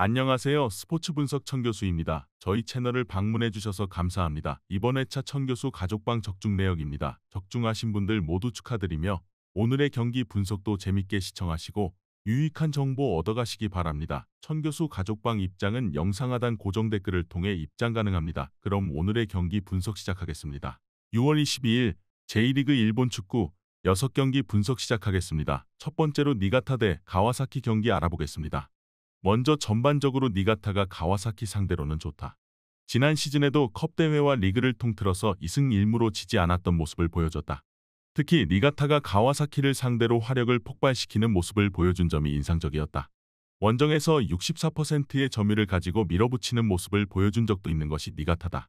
안녕하세요. 스포츠 분석 천교수입니다. 저희 채널을 방문해 주셔서 감사합니다. 이번 회차 천교수 가족방 적중 내역입니다. 적중하신 분들 모두 축하드리며 오늘의 경기 분석도 재밌게 시청하시고 유익한 정보 얻어가시기 바랍니다. 천교수 가족방 입장은 영상 하단 고정 댓글을 통해 입장 가능합니다. 그럼 오늘의 경기 분석 시작하겠습니다. 6월 22일 J리그 일본 축구 6경기 분석 시작하겠습니다. 첫 번째로 니가타 대 가와사키 경기 알아보겠습니다. 먼저 전반적으로 니가타가 가와사키 상대로는 좋다. 지난 시즌에도 컵 대회와 리그를 통틀어서 2승 1무로 지지 않았던 모습을 보여줬다. 특히 니가타가 가와사키를 상대로 화력을 폭발시키는 모습을 보여준 점이 인상적이었다. 원정에서 64%의 점유를 가지고 밀어붙이는 모습을 보여준 적도 있는 것이 니가타다.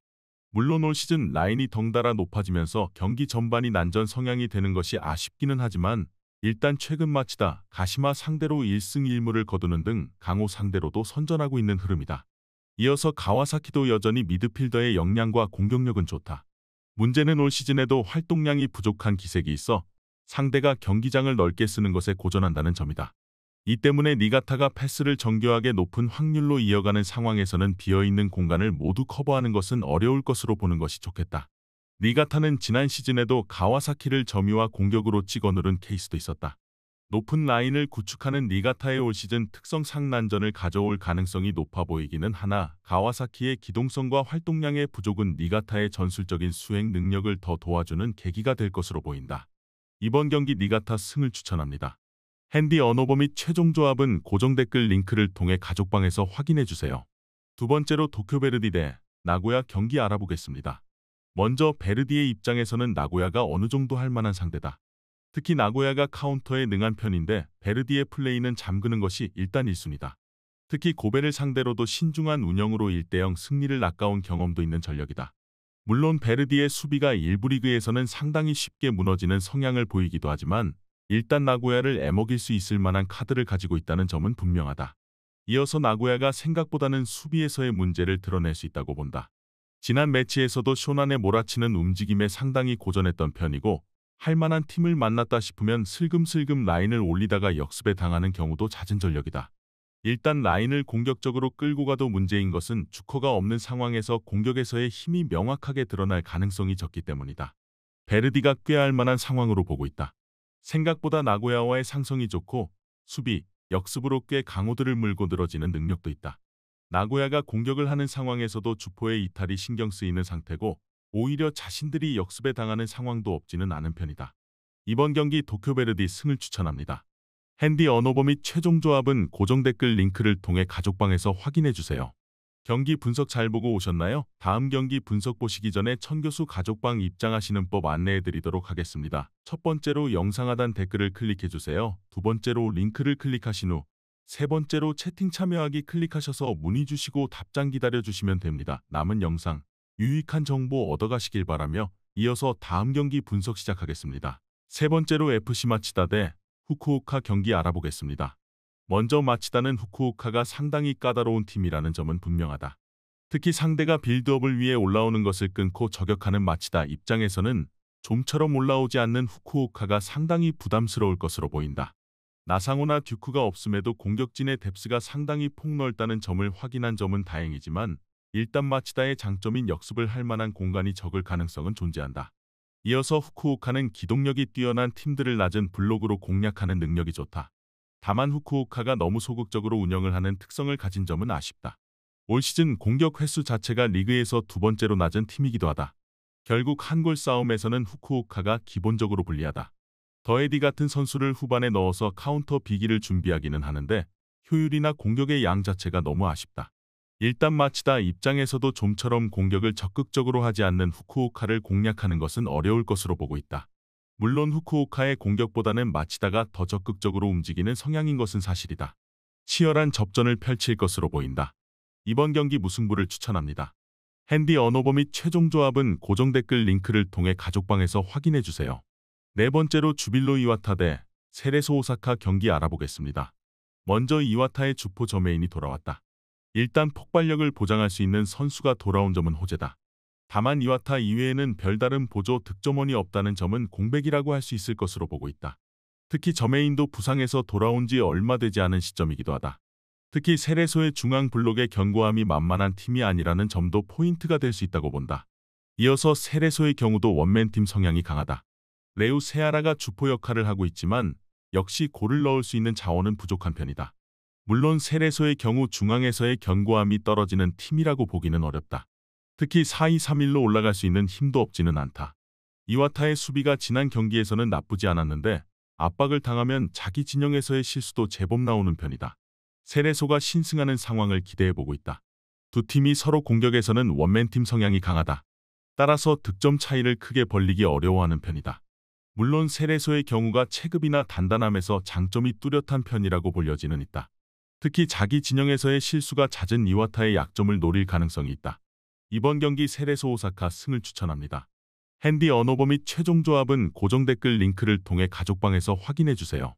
물론 올 시즌 라인이 덩달아 높아지면서 경기 전반이 난전 성향이 되는 것이 아쉽기는 하지만 일단 최근 마치다 가시마 상대로 1승 1무를 거두는 등 강호 상대로도 선전하고 있는 흐름이다. 이어서 가와사키도 여전히 미드필더의 역량과 공격력은 좋다. 문제는 올 시즌에도 활동량이 부족한 기색이 있어 상대가 경기장을 넓게 쓰는 것에 고전한다는 점이다. 이 때문에 니가타가 패스를 정교하게 높은 확률로 이어가는 상황에서는 비어있는 공간을 모두 커버하는 것은 어려울 것으로 보는 것이 좋겠다. 니가타는 지난 시즌에도 가와사키를 점유와 공격으로 찍어 누른 케이스도 있었다. 높은 라인을 구축하는 니가타의 올 시즌 특성상 난전을 가져올 가능성이 높아 보이기는 하나 가와사키의 기동성과 활동량의 부족은 니가타의 전술적인 수행 능력을 더 도와주는 계기가 될 것으로 보인다. 이번 경기 니가타 승을 추천합니다. 핸디 언어버 및 최종 조합은 고정 댓글 링크를 통해 가족방에서 확인해주세요. 두 번째로 도쿄베르디 대 나고야 경기 알아보겠습니다. 먼저 베르디의 입장에서는 나고야가 어느 정도 할 만한 상대다. 특히 나고야가 카운터에 능한 편인데 베르디의 플레이는 잠그는 것이 일단 1순위다. 특히 고베를 상대로도 신중한 운영으로 1대0 승리를 낚아온 경험도 있는 전력이다. 물론 베르디의 수비가 일부 리그에서는 상당히 쉽게 무너지는 성향을 보이기도 하지만 일단 나고야를 애먹일 수 있을 만한 카드를 가지고 있다는 점은 분명하다. 이어서 나고야가 생각보다는 수비에서의 문제를 드러낼 수 있다고 본다. 지난 매치에서도 쇼난에 몰아치는 움직임에 상당히 고전했던 편이고 할만한 팀을 만났다 싶으면 슬금슬금 라인을 올리다가 역습에 당하는 경우도 잦은 전력이다. 일단 라인을 공격적으로 끌고 가도 문제인 것은 주커가 없는 상황에서 공격에서의 힘이 명확하게 드러날 가능성이 적기 때문이다. 베르디가 꾀할 만한 상황으로 보고 있다. 생각보다 나고야와의 상성이 좋고 수비, 역습으로 꽤 강호들을 물고 늘어지는 능력도 있다. 나고야가 공격을 하는 상황에서도 주포의 이탈이 신경 쓰이는 상태고 오히려 자신들이 역습에 당하는 상황도 없지는 않은 편이다. 이번 경기 도쿄베르디 승을 추천합니다. 핸디 언어버 및 최종 조합은 고정 댓글 링크를 통해 가족방에서 확인해주세요. 경기 분석 잘 보고 오셨나요? 다음 경기 분석 보시기 전에 천교수 가족방 입장하시는 법 안내해드리도록 하겠습니다. 첫 번째로 영상 하단 댓글을 클릭해주세요. 두 번째로 링크를 클릭하신 후 세 번째로 채팅 참여하기 클릭하셔서 문의 주시고 답장 기다려주시면 됩니다. 남은 영상, 유익한 정보 얻어가시길 바라며 이어서 다음 경기 분석 시작하겠습니다. 세 번째로 FC 마치다 대 후쿠오카 경기 알아보겠습니다. 먼저 마치다는 후쿠오카가 상당히 까다로운 팀이라는 점은 분명하다. 특히 상대가 빌드업을 위해 올라오는 것을 끊고 저격하는 마치다 입장에서는 좀처럼 올라오지 않는 후쿠오카가 상당히 부담스러울 것으로 보인다. 나상호나 듀크가 없음에도 공격진의 뎁스가 상당히 폭넓다는 점을 확인한 점은 다행이지만 일단 마치다의 장점인 역습을 할 만한 공간이 적을 가능성은 존재한다. 이어서 후쿠오카는 기동력이 뛰어난 팀들을 낮은 블록으로 공략하는 능력이 좋다. 다만 후쿠오카가 너무 소극적으로 운영을 하는 특성을 가진 점은 아쉽다. 올 시즌 공격 횟수 자체가 리그에서 두 번째로 낮은 팀이기도 하다. 결국 한 골 싸움에서는 후쿠오카가 기본적으로 불리하다. 더에디 같은 선수를 후반에 넣어서 카운터 비기를 준비하기는 하는데 효율이나 공격의 양 자체가 너무 아쉽다. 일단 마치다 입장에서도 좀처럼 공격을 적극적으로 하지 않는 후쿠오카를 공략하는 것은 어려울 것으로 보고 있다. 물론 후쿠오카의 공격보다는 마치다가 더 적극적으로 움직이는 성향인 것은 사실이다. 치열한 접전을 펼칠 것으로 보인다. 이번 경기 무승부를 추천합니다. 핸디 언어버 및 최종 조합은 고정 댓글 링크를 통해 가족방에서 확인해주세요. 네 번째로 주빌로 이와타 대 세레소 오사카 경기 알아보겠습니다. 먼저 이와타의 주포 저메인이 돌아왔다. 일단 폭발력을 보장할 수 있는 선수가 돌아온 점은 호재다. 다만 이와타 이외에는 별다른 보조 득점원이 없다는 점은 공백이라고 할 수 있을 것으로 보고 있다. 특히 저메인도 부상에서 돌아온 지 얼마 되지 않은 시점이기도 하다. 특히 세레소의 중앙 블록의 견고함이 만만한 팀이 아니라는 점도 포인트가 될 수 있다고 본다. 이어서 세레소의 경우도 원맨팀 성향이 강하다. 레우 세아라가 주포 역할을 하고 있지만 역시 골을 넣을 수 있는 자원은 부족한 편이다. 물론 세레소의 경우 중앙에서의 견고함이 떨어지는 팀이라고 보기는 어렵다. 특히 4-2-3-1로 올라갈 수 있는 힘도 없지는 않다. 이와타의 수비가 지난 경기에서는 나쁘지 않았는데 압박을 당하면 자기 진영에서의 실수도 제법 나오는 편이다. 세레소가 신승하는 상황을 기대해보고 있다. 두 팀이 서로 공격에서는 원맨팀 성향이 강하다. 따라서 득점 차이를 크게 벌리기 어려워하는 편이다. 물론 세레소의 경우가 체급이나 단단함에서 장점이 뚜렷한 편이라고 볼 여지는 있다. 특히 자기 진영에서의 실수가 잦은 이와타의 약점을 노릴 가능성이 있다. 이번 경기 세레소 오사카 승을 추천합니다. 핸디 언어버 및 최종 조합은 고정 댓글 링크를 통해 가족방에서 확인해주세요.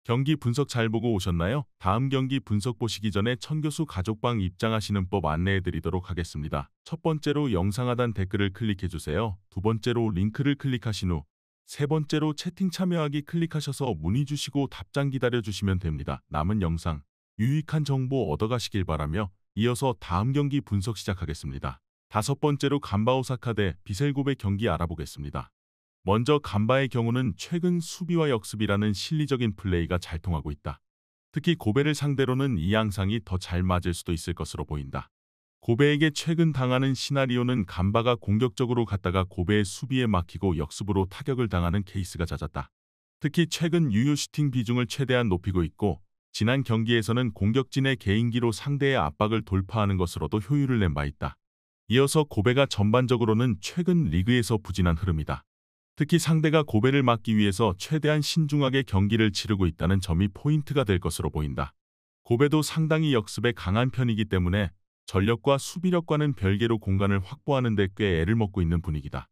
경기 분석 잘 보고 오셨나요? 다음 경기 분석 보시기 전에 천교수 가족방 입장하시는 법 안내해드리도록 하겠습니다. 첫 번째로 영상 하단 댓글을 클릭해주세요. 두 번째로 링크를 클릭하신 후 세 번째로 채팅 참여하기 클릭하셔서 문의 주시고 답장 기다려주시면 됩니다. 남은 영상 유익한 정보 얻어가시길 바라며 이어서 다음 경기 분석 시작하겠습니다. 다섯 번째로 간바 오사카 대 비셀고베 경기 알아보겠습니다. 먼저 간바의 경우는 최근 수비와 역습이라는 실리적인 플레이가 잘 통하고 있다. 특히 고베를 상대로는 이 양상이 더 잘 맞을 수도 있을 것으로 보인다. 고베에게 최근 당하는 시나리오는 간바가 공격적으로 갔다가 고베의 수비에 막히고 역습으로 타격을 당하는 케이스가 잦았다. 특히 최근 유효 슈팅 비중을 최대한 높이고 있고 지난 경기에서는 공격진의 개인기로 상대의 압박을 돌파하는 것으로도 효율을 낸 바 있다. 이어서 고베가 전반적으로는 최근 리그에서 부진한 흐름이다. 특히 상대가 고베를 막기 위해서 최대한 신중하게 경기를 치르고 있다는 점이 포인트가 될 것으로 보인다. 고베도 상당히 역습에 강한 편이기 때문에 전력과 수비력과는 별개로 공간을 확보하는 데 꽤 애를 먹고 있는 분위기다.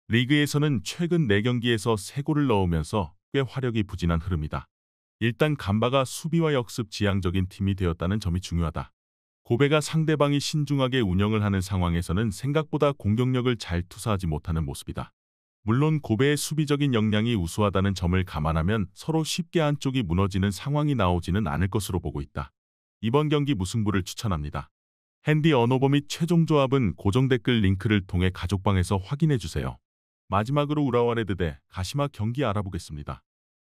리그에서는 최근 4경기에서 3골을 넣으면서 꽤 화력이 부진한 흐름이다. 일단 간바가 수비와 역습 지향적인 팀이 되었다는 점이 중요하다. 고베가 상대방이 신중하게 운영을 하는 상황에서는 생각보다 공격력을 잘 투사하지 못하는 모습이다. 물론 고베의 수비적인 역량이 우수하다는 점을 감안하면 서로 쉽게 한쪽이 무너지는 상황이 나오지는 않을 것으로 보고 있다. 이번 경기 무승부를 추천합니다. 핸디 언어버 및 최종 조합은 고정 댓글 링크를 통해 가족방에서 확인해주세요. 마지막으로 우라와 레드 대 가시마 경기 알아보겠습니다.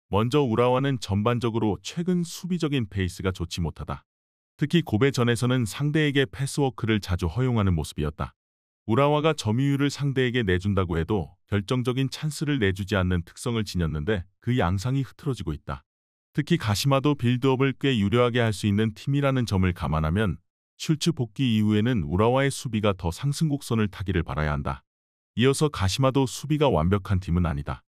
먼저 우라와는 전반적으로 최근 수비적인 페이스가 좋지 못하다. 특히 고베전에서는 상대에게 패스워크를 자주 허용하는 모습이었다. 우라와가 점유율을 상대에게 내준다고 해도 결정적인 찬스를 내주지 않는 특성을 지녔는데 그 양상이 흐트러지고 있다. 특히 가시마도 빌드업을 꽤 유려하게 할 수 있는 팀이라는 점을 감안하면 슐츠 복귀 이후에는 우라와의 수비가 더 상승 곡선을 타기를 바라야 한다. 이어서 가시마도 수비가 완벽한 팀은 아니다.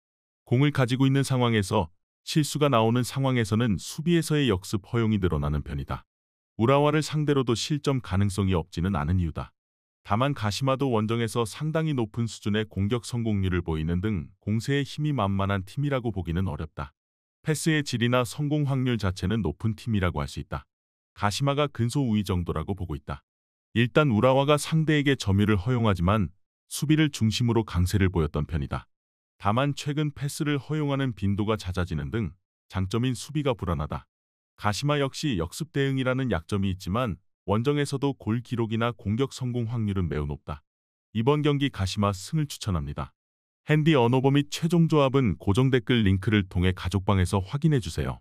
공을 가지고 있는 상황에서 실수가 나오는 상황에서는 수비에서의 역습 허용이 늘어나는 편이다. 우라와를 상대로도 실점 가능성이 없지는 않은 이유다. 다만 가시마도 원정에서 상당히 높은 수준의 공격 성공률을 보이는 등 공세에 힘이 만만한 팀이라고 보기는 어렵다. 패스의 질이나 성공 확률 자체는 높은 팀이라고 할 수 있다. 가시마가 근소 우위 정도라고 보고 있다. 일단 우라와가 상대에게 점유를 허용하지만 수비를 중심으로 강세를 보였던 편이다. 다만 최근 패스를 허용하는 빈도가 잦아지는 등 장점인 수비가 불안하다. 가시마 역시 역습 대응이라는 약점이 있지만 원정에서도 골 기록이나 공격 성공 확률은 매우 높다. 이번 경기 가시마 승을 추천합니다. 핸디 언어버 및 최종 조합은 고정 댓글 링크를 통해 가족방에서 확인해주세요.